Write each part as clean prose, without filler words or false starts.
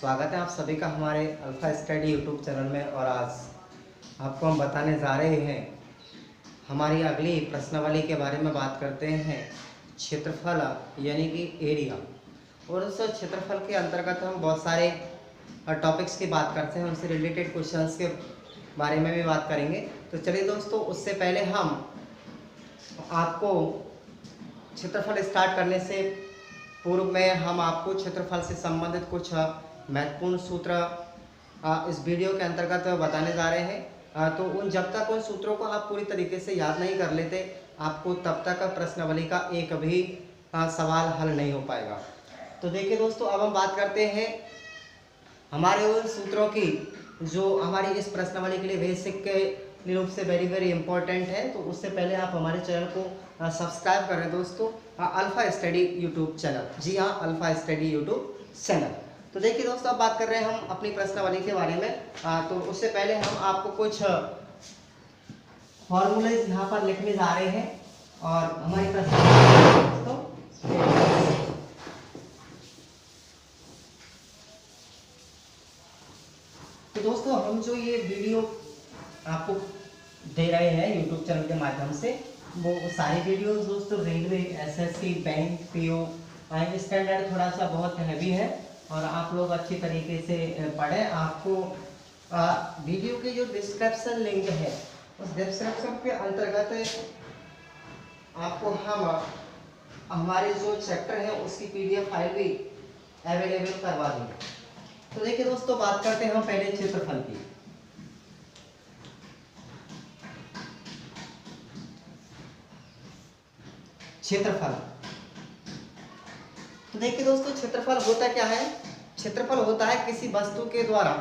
स्वागत है आप सभी का हमारे अल्फा स्टडी यूट्यूब चैनल में। और आज आपको हम बताने जा रहे हैं हमारी अगली प्रश्नावली के बारे में। बात करते हैं क्षेत्रफल यानी कि एरिया। और उस क्षेत्रफल के अंतर्गत हम बहुत सारे टॉपिक्स की बात करते हैं, उनसे रिलेटेड क्वेश्चंस के बारे में भी बात करेंगे। तो चलिए दोस्तों, उससे पहले हम आपको क्षेत्रफल स्टार्ट करने से पूर्व में हम आपको क्षेत्रफल से संबंधित कुछ महत्वपूर्ण सूत्र इस वीडियो के अंतर्गत बताने जा रहे हैं। तो जब तक उन सूत्रों को आप पूरी तरीके से याद नहीं कर लेते, आपको तब तक प्रश्नावली का एक भी सवाल हल नहीं हो पाएगा। तो देखिए दोस्तों, अब हम बात करते हैं हमारे उन सूत्रों की जो हमारी इस प्रश्नावली के लिए बेसिक के रूप से वेरी इंपॉर्टेंट है। तो उससे पहले आप हमारे चैनल को सब्सक्राइब करें दोस्तों, अल्फा स्टडी यूट्यूब चैनल। जी हाँ, अल्फा स्टडी यूट्यूब चैनल। तो देखिए दोस्तों, अब बात कर रहे हैं हम अपनी प्रश्नावली के बारे में। तो उससे पहले हम आपको कुछ फॉर्मूलेज यहाँ पर लिखने जा रहे हैं और हमारी प्रश्नावली दोस्तों तो दोस्तों हम जो ये वीडियो आपको दे रहे हैं यूट्यूब चैनल के माध्यम से, वो सारी वीडियोस दोस्तों railway, SSC, bank, PO standard थोड़ा सा बहुत हैवी है और आप लोग अच्छी तरीके से पढ़ें। आपको वीडियो के जो डिस्क्रिप्शन लिंक है, उस डिस्क्रिप्शन के अंतर्गत आपको हम हमारे जो चैप्टर है उसकी पीडीएफ फाइल भी अवेलेबल करवा देंगे। तो देखिए दोस्तों, बात करते हैं हम पहले क्षेत्रफल की। क्षेत्रफल, तो देखिए दोस्तों, क्षेत्रफल होता क्या है? क्षेत्रफल होता है किसी वस्तु के द्वारा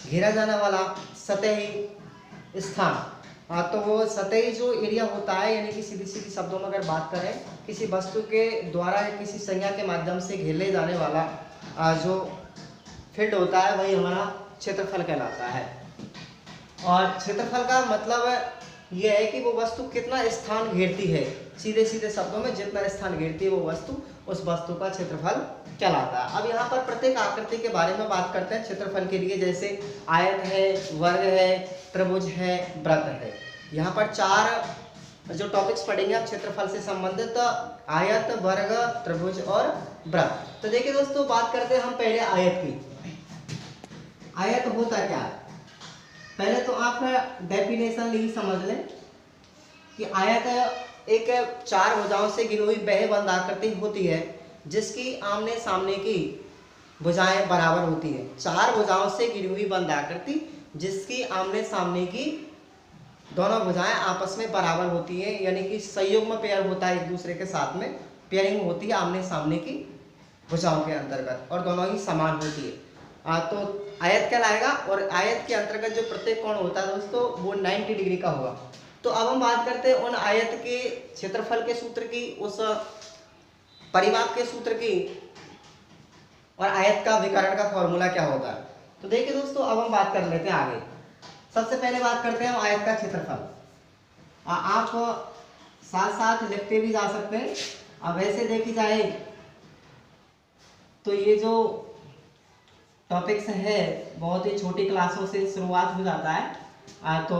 घेरा जाने वाला सतही स्थान। तो वो सतही जो एरिया होता है, यानी कि सीधी सीधी शब्दों में अगर बात करें, किसी वस्तु के द्वारा किसी संज्ञा के माध्यम से घेरे जाने वाला जो फील्ड होता है, वही हमारा क्षेत्रफल कहलाता है। और क्षेत्रफल का मतलब यह है कि वो वस्तु कितना स्थान घेरती है। सीधे सीधे शब्दों में, जितना स्थान घेरती है वो वस्तु, उस वस्तु का क्षेत्रफल कहलाता है। अब यहाँ पर प्रत्येक आकृति के बारे में बात करते हैं क्षेत्रफल के लिए। जैसे आयत है, वर्ग है, त्रिभुज है, वृत्त है। यहाँ पर 4 जो टॉपिक्स पढ़ेंगे आप क्षेत्रफल से संबंधित, आयत, वर्ग, त्रिभुज और वृत्त। तो देखिए दोस्तों, बात करते हैं हम पहले आयत की। आयत होता क्या है? पहले तो आप डेफिनेशन ही समझ लें कि आयत एक 4 भुजाओं से घिरी हुई बेहबंद आकृति होती है जिसकी आमने सामने की भुजाएं बराबर होती है। 4 भुजाओं से घिरी हुई बंद आकृति जिसकी आमने सामने की दोनों भुजाएं आपस में बराबर होती है, यानी कि संयुग्म पेयर होता है, एक दूसरे के साथ में पेयरिंग होती है आमने सामने की भुजाओं के अंतर्गत, और दोनों ही समान होती है। तो आयत कहलाएगा। और आयत के अंतर्गत जो प्रत्येक कोण होता है दोस्तों, वो 90 डिग्री का होगा। तो अब हम बात करते हैं उन आयत के क्षेत्रफल के सूत्र की, उस परिमाप के सूत्र की, और आयत का विकर्ण का फॉर्मूला क्या होता है। तो देखिए दोस्तों, अब हम बात कर लेते हैं आगे। सबसे पहले बात करते हैं हम आयत का क्षेत्रफल। आप साथ साथ लिखते भी जा सकते हैं। अब वैसे देखी जाए तो ये जो टॉपिक्स है बहुत ही छोटी क्लासों से शुरुआत हो जाता है। तो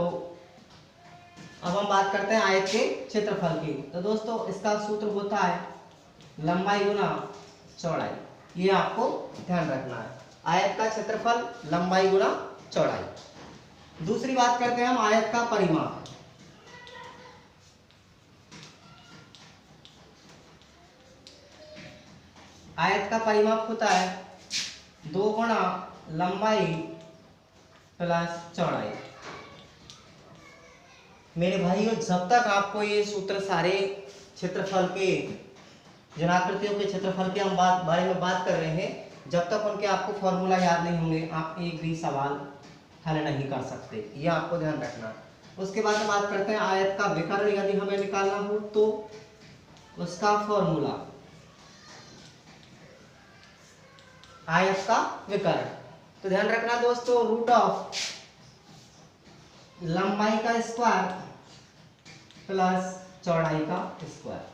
अब हम बात करते हैं आयत के क्षेत्रफल की। तो दोस्तों, इसका सूत्र होता है लंबाई गुना चौड़ाई। ये आपको ध्यान रखना है, आयत का क्षेत्रफल लंबाई गुना चौड़ाई। दूसरी बात करते हैं हम आयत का परिमाप। आयत का परिमाप होता है 2 गुना लंबाई प्लस चौड़ाई। मेरे भाइयों, जब तक आपको ये सूत्र सारे क्षेत्रफल के, जिन आकृतियों के क्षेत्रफल के हम बारे में बात कर रहे हैं, जब तक उनके आपको फॉर्मूला याद नहीं होंगे, आप एक भी सवाल हल नहीं कर सकते। ये आपको ध्यान रखना। उसके बाद हम बात करते हैं आयत का विकर्ण। यदि हमें निकालना हो तो उसका फॉर्मूला, आयत का विकर्ण। तो ध्यान रखना दोस्तों, रूट ऑफ लंबाई का स्क्वायर प्लस चौड़ाई का स्क्वायर।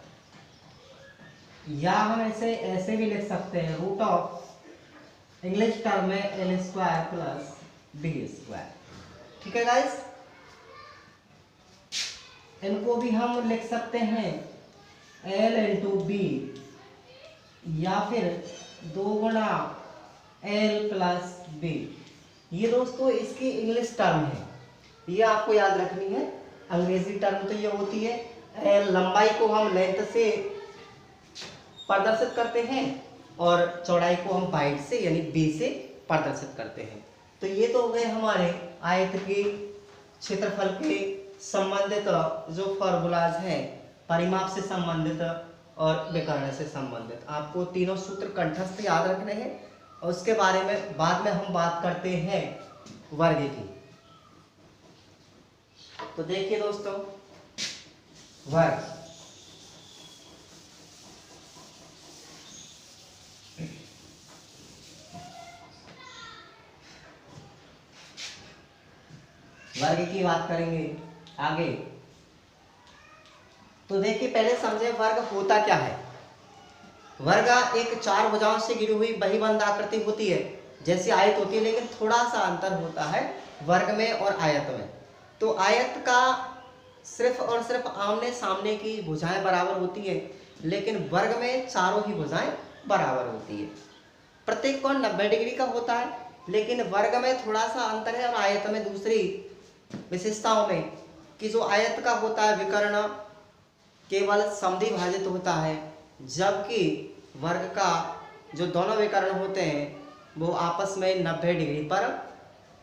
या हम ऐसे भी लिख सकते हैं, रूट ऑफ इंग्लिश टर्म में L square plus B square. ठीक है गाइस, इनको भी हम लिख सकते हैं एल इंटू बी या फिर 2 गुणा एल प्लस बी। ये दोस्तों इसकी इंग्लिश टर्म है, ये आपको याद रखनी है। अंग्रेजी टर्म तो ये होती है एल, लंबाई को हम लेंथ से प्रदर्शित करते हैं और चौड़ाई को हम हाइट से यानी बी से प्रदर्शित करते हैं। तो ये तो हो गए हमारे आयत के क्षेत्रफल के संबंधित जो फॉर्मूलाज हैं, परिमाप से संबंधित और विकर्ण से संबंधित। आपको तीनों सूत्र कंठस्थ याद रखने हैं और उसके बारे में बाद में हम बात करते हैं वर्ग की। तो देखिए दोस्तों, वर्ग वर्ग की बात करेंगे आगे। तो देखिए पहले समझे वर्ग होता क्या है। वर्ग एक 4 भुजाओं से घिरी हुई बहिबंद आकृति होती है, जैसी आयत होती है, लेकिन थोड़ा सा अंतर होता है वर्ग में और आयत में। तो आयत का सिर्फ और सिर्फ आमने सामने की भुजाएं बराबर होती है, लेकिन वर्ग में चारों ही भुजाएं बराबर होती है। प्रत्येक कोण 90 डिग्री का होता है, लेकिन वर्ग में थोड़ा सा अंतर है और आयत में दूसरी विशेषताओं में कि जो आयत का होता है विकर्ण केवल समद्वि भाजित होता है, जबकि वर्ग का जो दोनों विकर्ण होते हैं वो आपस में 90 डिग्री पर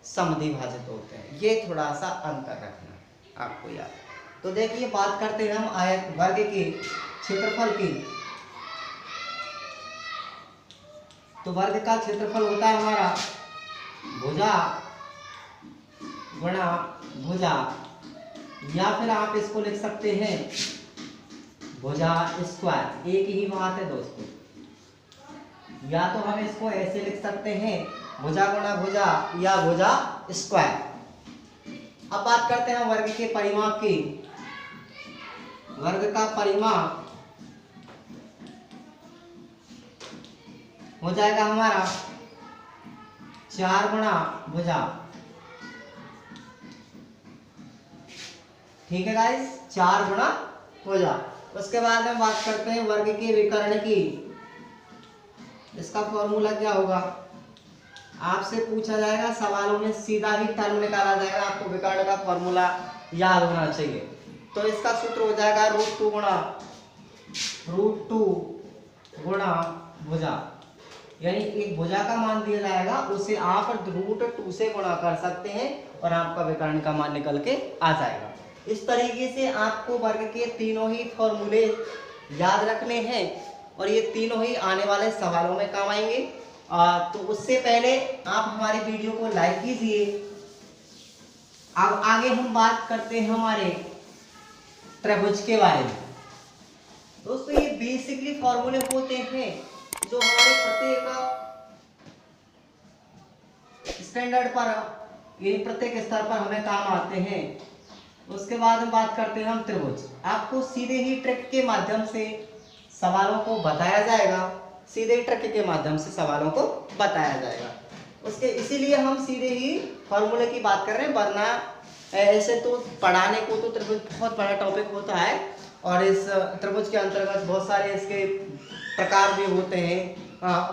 समद्वि भाजित होते हैं। ये थोड़ा सा अंतर रखना आपको याद। तो देखिए बात करते हैं हम आयत वर्ग के क्षेत्रफल की। तो वर्ग का क्षेत्रफल होता है हमारा भुजा गुणा भुजा, या फिर आप इसको लिख सकते हैं भुजा स्क्वायर। एक ही बात है दोस्तों, या तो हम इसको ऐसे लिख सकते हैं भुजा गुणा भुजा या भुजा स्क्वायर। अब बात करते हैं वर्ग के परिमाप की। वर्ग का परिमाप हो जाएगा हमारा 4 गुणा भुजा। ठीक है गाइस, 4 गुणा भुजा। उसके बाद में बात करते हैं वर्ग के विकर्ण की। इसका फॉर्मूला क्या होगा, आपसे पूछा जाएगा सवालों में, सीधा ही टर्म निकाला जाएगा, आपको विकर्ण का फॉर्मूला याद होना चाहिए। तो इसका सूत्र हो जाएगा √2 गुणा भुजा, यानी एक भुजा का मान दिया जाएगा, उसे आप √2 से गुणा कर सकते हैं और आपका विकर्ण का मान निकल के आ जाएगा। इस तरीके से आपको वर्ग के तीनों ही फॉर्मूले याद रखने हैं और ये तीनों ही आने वाले सवालों में काम आएंगे। तो उससे पहले आप हमारे वीडियो को लाइक कीजिए। अब आगे हम बात करते हैं हमारे त्रिभुज के बारे में। दोस्तों ये बेसिकली फॉर्मूले होते हैं जो हमारे प्रत्येक स्टैंडर्ड पर यानी प्रत्येक स्तर पर हमें काम आते हैं। उसके बाद हम बात करते हैं हम त्रिभुज। आपको सीधे ही ट्रिक के माध्यम से सवालों को बताया जाएगा, सीधे ट्रिक के माध्यम से सवालों को बताया जाएगा। उसके इसीलिए हम सीधे ही फॉर्मूले की बात कर रहे हैं, वरना ऐसे तो पढ़ाने को तो त्रिभुज बहुत बड़ा टॉपिक होता है और इस त्रिभुज के अंतर्गत बहुत सारे इसके प्रकार भी होते हैं,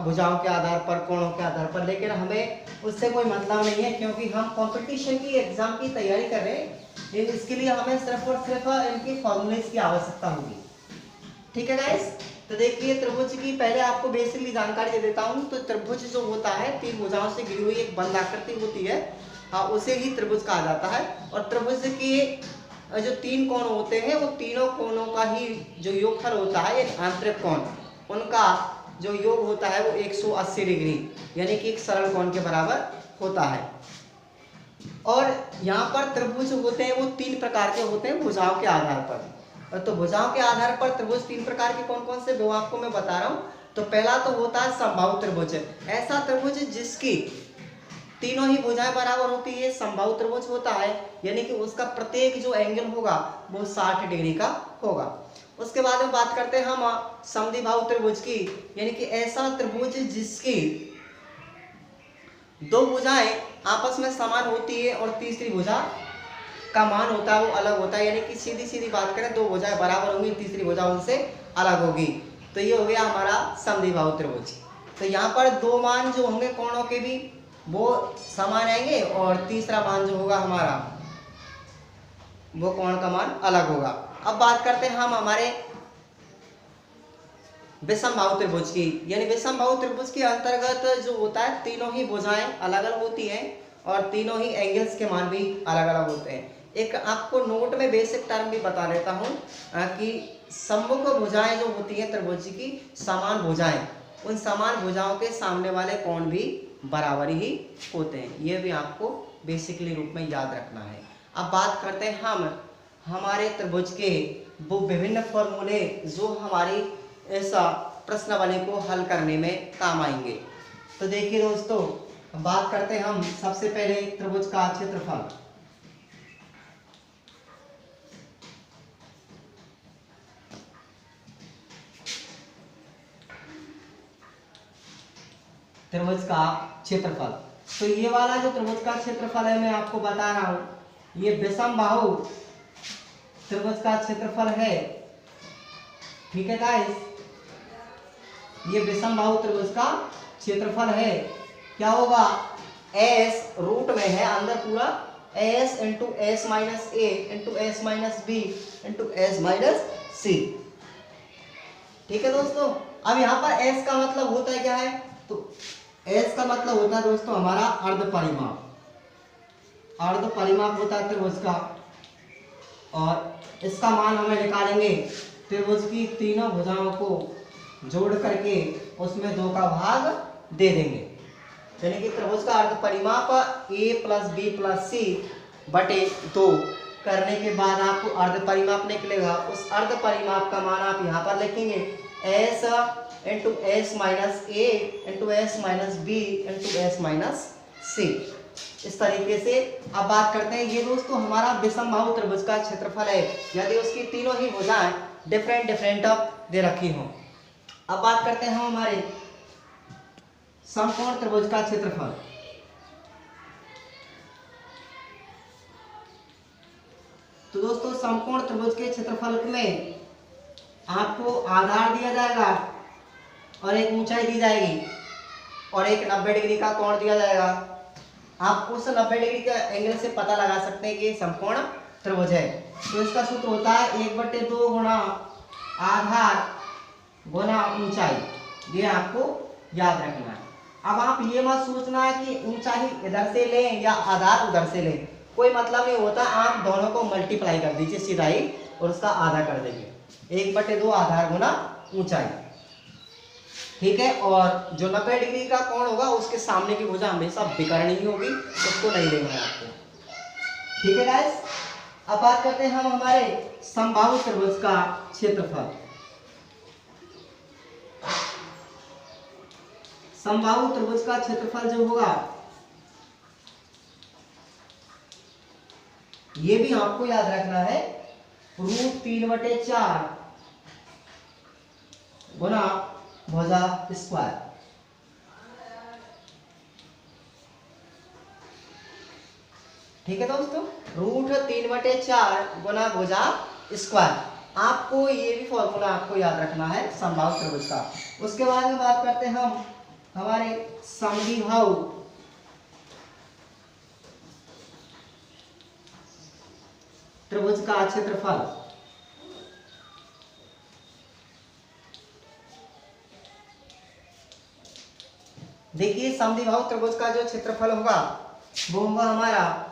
भुजाओं के आधार पर, कोणों के आधार पर, लेकिन हमें उससे कोई मतलब नहीं है क्योंकि हम कंपटीशन की एग्जाम की तैयारी कर रहे हैं। इसके लिए हमें सिर्फ और सिर्फ इनके फॉर्मूलेस की आवश्यकता होगी। ठीक है गाइस, तो देखिए त्रिभुज की पहले आपको बेसिकली जानकारी दे देता हूँ। तो त्रिभुज जो होता है 3 भुजाओं से घिरी हुई एक बंद आकृति होती है, उसे ही त्रिभुज कहा जाता है। और त्रिभुज के जो 3 कोण होते हैं वो तीनों कोणों का ही जो योगफल होता है यानी आंतरिक कोण, उनका जो योग होता है वो 180 डिग्री यानी कि एक सरल कोण के बराबर होता है। और यहाँ पर त्रिभुज होते हैं वो 3 प्रकार के होते हैं भुजाओं के आधार पर। तो भुजाओं के आधार पर त्रिभुज 3 प्रकार के कौन कौन से वो आपको मैं बता रहा हूँ। तो पहला तो होता है समबाहु त्रिभुज, ऐसा त्रिभुज जिसकी तीनों ही भुजाएं बराबर होती है, समबाहु त्रिभुज होता है, यानी कि उसका प्रत्येक जो एंगल होगा वो 60 डिग्री का होगा। उसके बाद में बात करते हैं हम समद्विबाहु त्रिभुज की, यानी कि ऐसा त्रिभुज जिसकी दो भुजाएं आपस में समान होती है और तीसरी भुजा का मान होता है वो अलग होता है, यानी कि सीधी सीधी बात करें दो भुजाएं बराबर होंगी, तीसरी भुजा उनसे अलग होगी। तो ये हो गया हमारा समद्विबाहु त्रिभुज। तो यहाँ पर दो मान जो होंगे कोणों के भी वो समान आएंगे और तीसरा मान जो होगा हमारा वो कोण का मान अलग होगा। अब बात करते हैं हम हमारे विषमबाहु त्रिभुज की, यानी विषमबाहु त्रिभुज के अंतर्गत जो होता है तीनों ही भुजाएं अलग अलग होती हैं और तीनों ही एंगल्स के मान भी अलग अलग होते हैं। एक आपको नोट में बेसिक टर्म भी बता देता हूँ कि सम्मुख भुजाएं जो होती हैं त्रिभुज की समान भुजाएं, उन समान भुजाओं के सामने वाले कोण भी बराबर ही होते हैं। ये भी आपको बेसिकली रूप में याद रखना है। अब बात करते हैं हम हमारे त्रिभुज के वो विभिन्न फॉर्मूले जो हमारी इस प्रश्नावली को हल करने में काम आएंगे। तो देखिए दोस्तों, बात करते हैं हम सबसे पहले त्रिभुज का क्षेत्रफल। त्रिभुज का क्षेत्रफल, तो ये वाला जो त्रिभुज का क्षेत्रफल है मैं आपको बता रहा हूं, ये विषमबाहु त्रिभुज का क्षेत्रफल है। ठीक है गाइस, ये विषमबाहु त्रिभुज का क्षेत्रफल है। क्या होगा, s रूट में है अंदर पूरा s into s minus a into s minus b into s minus c. ठीक है दोस्तों, अब यहाँ पर s का मतलब होता है क्या है, तो s का मतलब होता है दोस्तों हमारा अर्ध परिमाप। अर्ध परिमाप होता है त्रिभुज का, और इसका मान हमें निकालेंगे त्रिभुज की तीनों भुजाओं को जोड़ करके उसमें 2 का भाग दे देंगे। यानी कि त्रिभुज का अर्ध परिमाप a प्लस बी प्लस सी बटे 2 करने के बाद आपको अर्ध परिमाप निकलेगा। उस अर्ध परिमाप का मान आप यहाँ पर लिखेंगे s into s minus a into s minus b into s minus c. इस तरीके से अब बात करते हैं, ये दोस्तों हमारा विषमबाहु त्रिभुज का क्षेत्रफल है यदि उसकी तीनों ही भुजाएं डिफरेंट डिफरेंट दे रखी हों। अब बात करते हैं हम हमारे समकोण त्रिभुज का क्षेत्रफल। तो दोस्तों समकोण त्रिभुज के क्षेत्रफल में आपको आधार दिया जाएगा और एक ऊंचाई दी जाएगी और एक 90 डिग्री का कोण दिया जाएगा। आप उस 90 डिग्री के एंगल से पता लगा सकते हैं कि समकोण त्रिभुज है। तो इसका सूत्र होता है 1/2 गुणा आधार गुणा ऊंचाई। ये आपको याद रखना है। अब आप ये मत सोचना है कि ऊंचाई इधर से लें या आधार उधर से लें, कोई मतलब नहीं होता। आप दोनों को मल्टीप्लाई कर दीजिए सीधा ही और उसका आधा कर देंगे। 1/2 आधार गुणा ऊंचाई। ठीक है, और जो 90 डिग्री का कोण होगा उसके सामने की भुजा हमेशा विकर्ण ही होगी, उसको नहीं लेना है आपको। ठीक है गाइस, अब बात करते हैं हम हमारे समबाहु त्रिभुज का क्षेत्रफल। समबाहु त्रिभुज का क्षेत्रफल जो होगा ये भी आपको याद रखना है, √3/4 गुणा भुजा स्क्वायर। ठीक है दोस्तों, √3/4 गुणा भुजा स्क्वायर। आपको ये भी फॉर्मूला आपको याद रखना है समबाहु त्रिभुज का। उसके बाद में बात करते हैं हम हमारे समद्विबाहु त्रिभुज का क्षेत्रफल। देखिए समद्विबाहु त्रिभुज का जो क्षेत्रफल होगा वो होगा हमारा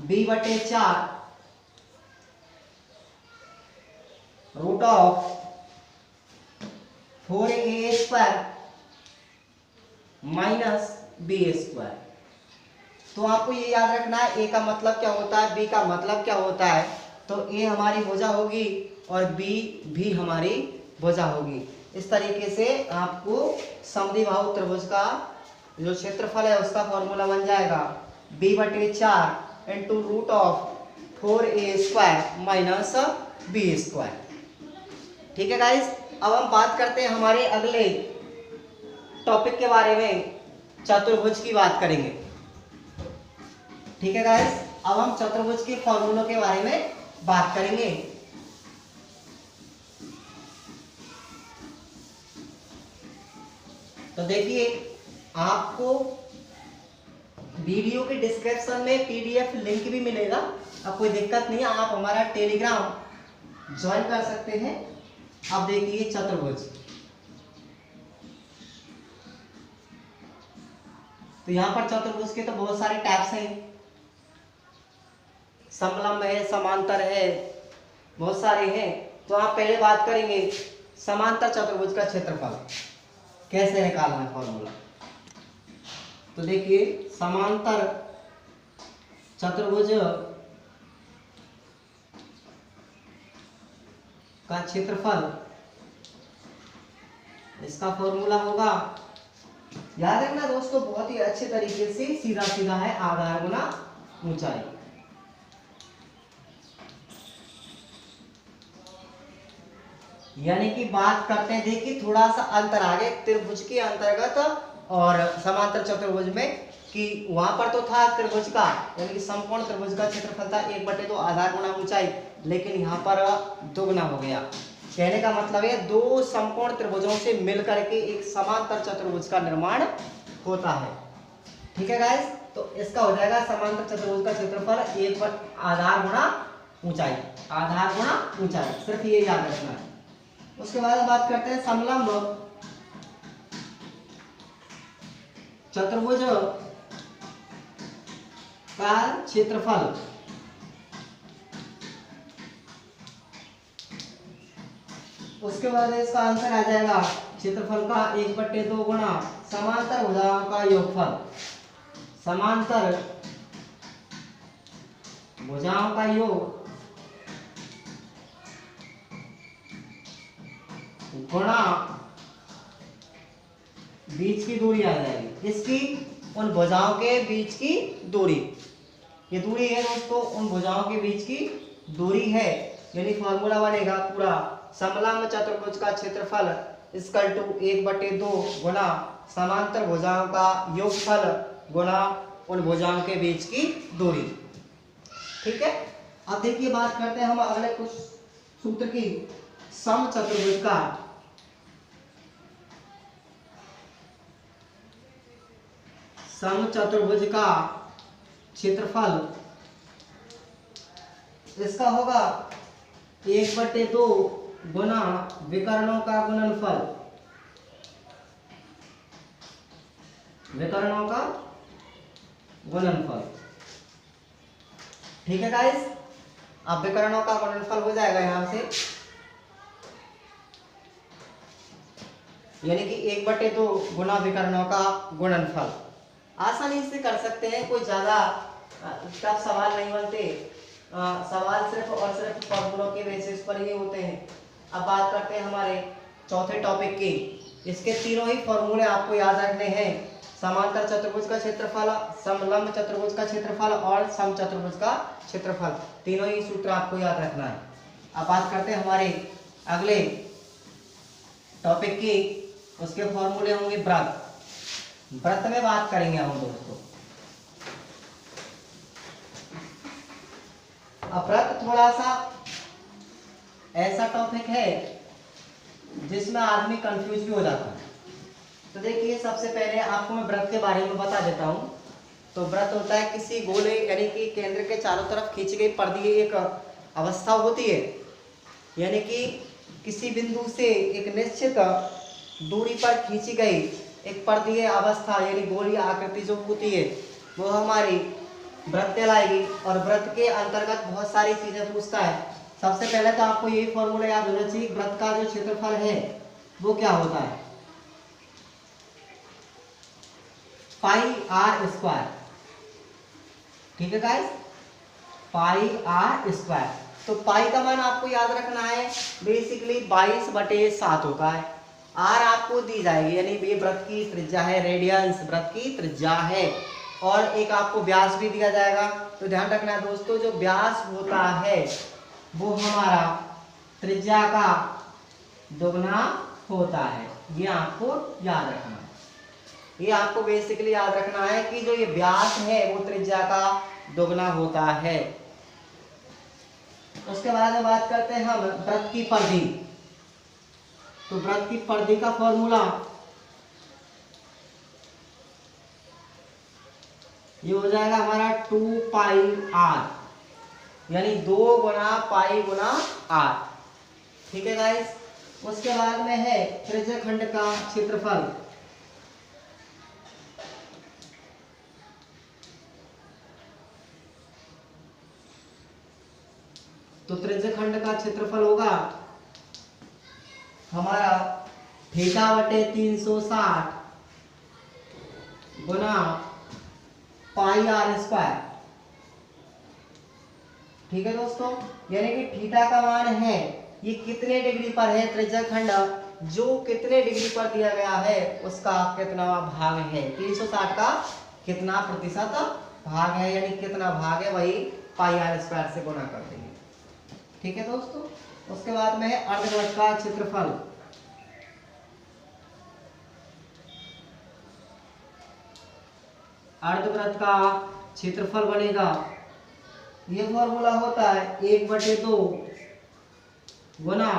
b/4 √4a² माइनस b²। तो आपको ये याद रखना है a का मतलब क्या होता है, b का मतलब क्या होता है। तो a हमारी भुजा होगी और b भी हमारी भुजा होगी। इस तरीके से आपको समद्विबाहु त्रिभुज का जो क्षेत्रफल है उसका फॉर्मूला बन जाएगा b/4 into √4a² minus b²। ठीक है गाइस, अब हम बात करते हैं हमारे अगले टॉपिक के बारे में, चतुर्भुज की बात करेंगे। ठीक है गाइस, अब हम चतुर्भुज के फॉर्मूलों के बारे में बात करेंगे। तो देखिए, आपको वीडियो के डिस्क्रिप्शन में पीडीएफ लिंक भी मिलेगा, अब कोई दिक्कत नहीं है, आप हमारा टेलीग्राम ज्वाइन कर सकते हैं। अब देखिए चतुर्भुज, तो यहाँ पर चतुर्भुज के तो बहुत सारे टाइप्स हैं, समलंब है, समांतर है, बहुत सारे हैं। तो आप पहले बात करेंगे समांतर चतुर्भुज का क्षेत्रफल कैसे निकालना है फॉर्मूला। तो देखिए, समांतर चतुर्भुज का क्षेत्रफल, इसका फॉर्मूला होगा, याद रखना दोस्तों, बहुत ही अच्छे तरीके से सीधा सीधा है, आधार गुना ऊंचाई। यानी कि बात करते हैं, देखिए थोड़ा सा अंतर आ गया त्रिभुज के अंतर्गत और समांतर चतुर्भुज में, कि वहां पर तो था त्रिभुज का, यानी कि समकोण त्रिभुज का क्षेत्रफल था 1/2 आधार गुना ऊंचाई, लेकिन यहाँ पर दोगुना हो गया। कहने का मतलब है दो समकोण त्रिभुजों से मिलकर के एक समांतर चतुर्भुज का निर्माण होता है। ठीक है गाइस, तो इसका हो जाएगा समांतर चतुर्भुज का क्षेत्रफल 1 आधार गुना ऊंचाई, आधार गुना ऊंचाई, सिर्फ ये याद रखना है। उसके बाद बात करते हैं समलंब चतुर्भुज का क्षेत्रफल। उसके बाद इसका आंसर आ जाएगा क्षेत्रफल का 1/2 गुना समांतर भुजाओं का योगफल, समांतर भुजाओं का योग गुणा बीच की दूरी आ जाएगी, इसकी उन भुजाओं के बीच की दूरी, ये दूरी है दोस्तों, उन भुजाओं के बीच की दूरी है, यानी फॉर्मूला बनेगा पूरा समलंब चतुर्भुज का क्षेत्रफल इक्वल टू 1/2 गुना समांतर भुजाओं का योगफल गुना उन भुजाओं के बीच की दूरी। ठीक है, अब देखिए बात करते हैं हम अगले कुछ सूत्र की। समचतुर्भुज का समचतुर्भुज का क्षेत्रफल, इसका होगा 1/2 गुना विकर्णों का गुणनफल, विकर्णों का गुणनफल। ठीक है गाइस, अब विकर्णों का गुणनफल हो जाएगा यहां से, यानी कि 1/2 गुना विकर्णों का गुणनफल। आसानी से कर सकते हैं, कोई ज्यादा टफ सवाल नहीं बनते, सवाल सिर्फ और सिर्फ फॉर्मूलों के बेसिस पर ही होते हैं। अब बात करते हैं हमारे चौथे टॉपिक की, इसके तीनों ही फॉर्मूले आपको याद रखने हैं, समांतर चतुर्भुज का क्षेत्रफल, समलंब चतुर्भुज का क्षेत्रफल और समचतुर्भुज का क्षेत्रफल, तीनों ही सूत्र आपको याद रखना है। अब बात करते हैं हमारे अगले टॉपिक की, उसके फॉर्मूले होंगे वृत्त। वृत्त में बात करेंगे हम दोस्तों। अब वृत्त थोड़ा सा ऐसा टॉपिक है जिसमें आदमी कंफ्यूज भी हो जाता है। तो देखिए, सबसे पहले आपको मैं वृत्त के बारे में बता देता हूँ। तो वृत्त होता है किसी गोले यानी कि केंद्र के चारों तरफ खींची गई परिधीय एक अवस्था होती है, यानी कि किसी बिंदु से एक निश्चित दूरी पर खींची गई एक परिधीय अवस्था यानी गोलीय आकृति जो होती है वो हमारी वृत्त कहलाएगी। और वृत्त के अंतर्गत बहुत सारी चीजें पूछता है। सबसे पहले तो आपको यही फॉर्मूला याद होना चाहिए, वृत्त का जो क्षेत्रफल है वो क्या होता है, पाई आर स्क्वायर। ठीक है गाइस, पाई आर स्क्वायर। तो पाई का मान आपको याद रखना है, बेसिकली 22/7 होता है। आर आपको दी जाएगी, यानी ये वृत्त की त्रिज्या है, रेडियंस वृत्त की त्रिज्या है, और एक आपको व्यास भी दिया जाएगा। तो ध्यान रखना है दोस्तों, जो व्यास होता है वो हमारा त्रिज्या का दोगुना होता है, ये आपको याद रखना है। ये आपको बेसिकली याद रखना है कि जो ये व्यास है वो त्रिज्या का दोगुना होता है। उसके बाद में बात करते हैं हम वृत्त की परिधि। तो वृत्त की परिधि का फॉर्मूला ये हो जाएगा हमारा 2πr, यानी 2 गुना पाई गुना r। ठीक है गाइस। उसके बाद में है त्रिज्य खंड का क्षेत्रफल। तो त्रिज्य खंड का क्षेत्रफल होगा हमारा थीटा बटे 360 गुना पाई आर स्क्वायर। ठीक है दोस्तों, यानी कि थीटा का मान है ये कितने डिग्री पर है, त्रिज्य खंड जो कितने डिग्री पर दिया गया है उसका कितना भाग है, 360 का कितना प्रतिशत भाग है, यानी कितना भाग है वही पाई आर स्क्वायर से गुना कर देंगे। ठीक है दोस्तों। उसके बाद में है अर्धवृत्त का क्षेत्रफल। अर्धवृत्त का क्षेत्रफल बनेगा, ये फॉर्मूला होता है 1/2 गुना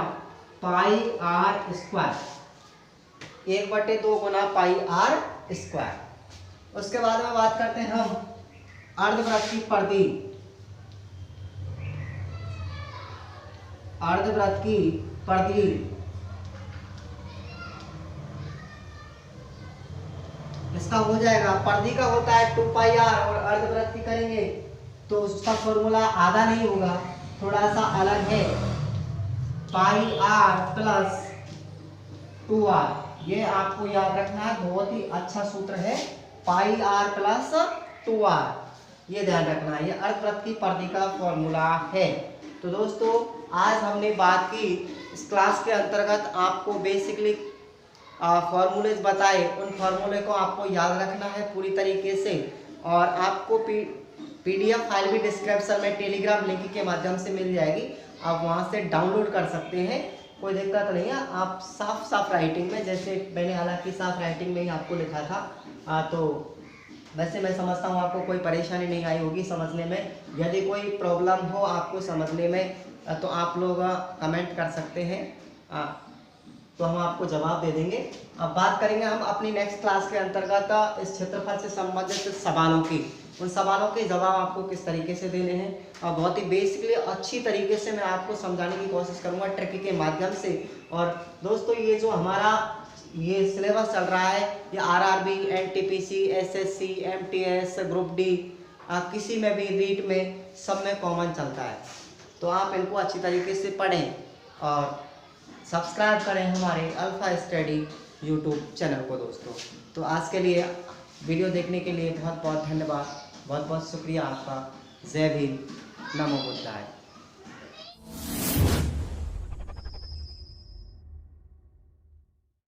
पाई आर स्क्वायर। 1/2 गुना पाई आर स्क्वायर। उसके बाद में बात करते हैं हम अर्धवृत्त की परिधि। अर्धवृत्त की परिधि इसका हो जाएगा, परिधि का होता है 2πr और अर्धवृत्त की करेंगे तो उसका फॉर्मूला आधा नहीं होगा, थोड़ा सा अलग है, पाई आर प्लस 2r। ये आपको याद रखना है, बहुत ही अच्छा सूत्र है, पाई आर प्लस 2r। ये ध्यान रखना है, ये अर्धवृत्त की परिधि का फॉर्मूला है। तो दोस्तों आज हमने बात की, इस क्लास के अंतर्गत आपको बेसिकली फॉर्मूलेज बताए, उन फॉर्मूले को आपको याद रखना है पूरी तरीके से। और आपको पीडीएफ फाइल भी डिस्क्रिप्शन में टेलीग्राम लिंक के माध्यम से मिल जाएगी, आप वहां से डाउनलोड कर सकते हैं, कोई दिक्कत नहीं है। आप साफ साफ राइटिंग में, जैसे मैंने हालांकि साफ राइटिंग में ही आपको लिखा था, तो वैसे मैं समझता हूँ आपको कोई परेशानी नहीं आई होगी समझने में। यदि कोई प्रॉब्लम हो आपको समझने में तो आप लोग कमेंट कर सकते हैं, तो हम आपको जवाब दे देंगे। अब बात करेंगे हम अपनी नेक्स्ट क्लास के अंतर्गत इस क्षेत्रफल से संबंधित सवालों की, उन सवालों के जवाब आपको किस तरीके से देने हैं, और बहुत ही बेसिकली अच्छी तरीके से मैं आपको समझाने की कोशिश करूंगा ट्रिक के माध्यम से। और दोस्तों ये जो हमारा ये सिलेबस चल रहा है, ये RRB, NTPC, SSC, MTS, group D, किसी में भी रीट में सब में कॉमन चलता है, तो आप इनको अच्छी तरीके से पढ़ें और सब्सक्राइब करें हमारे अल्फा स्टडी यूट्यूब चैनल को दोस्तों। तो आज के लिए वीडियो देखने के लिए बहुत बहुत धन्यवाद, बहुत बहुत शुक्रिया आपका। जय भीम, नमो बुद्धाय।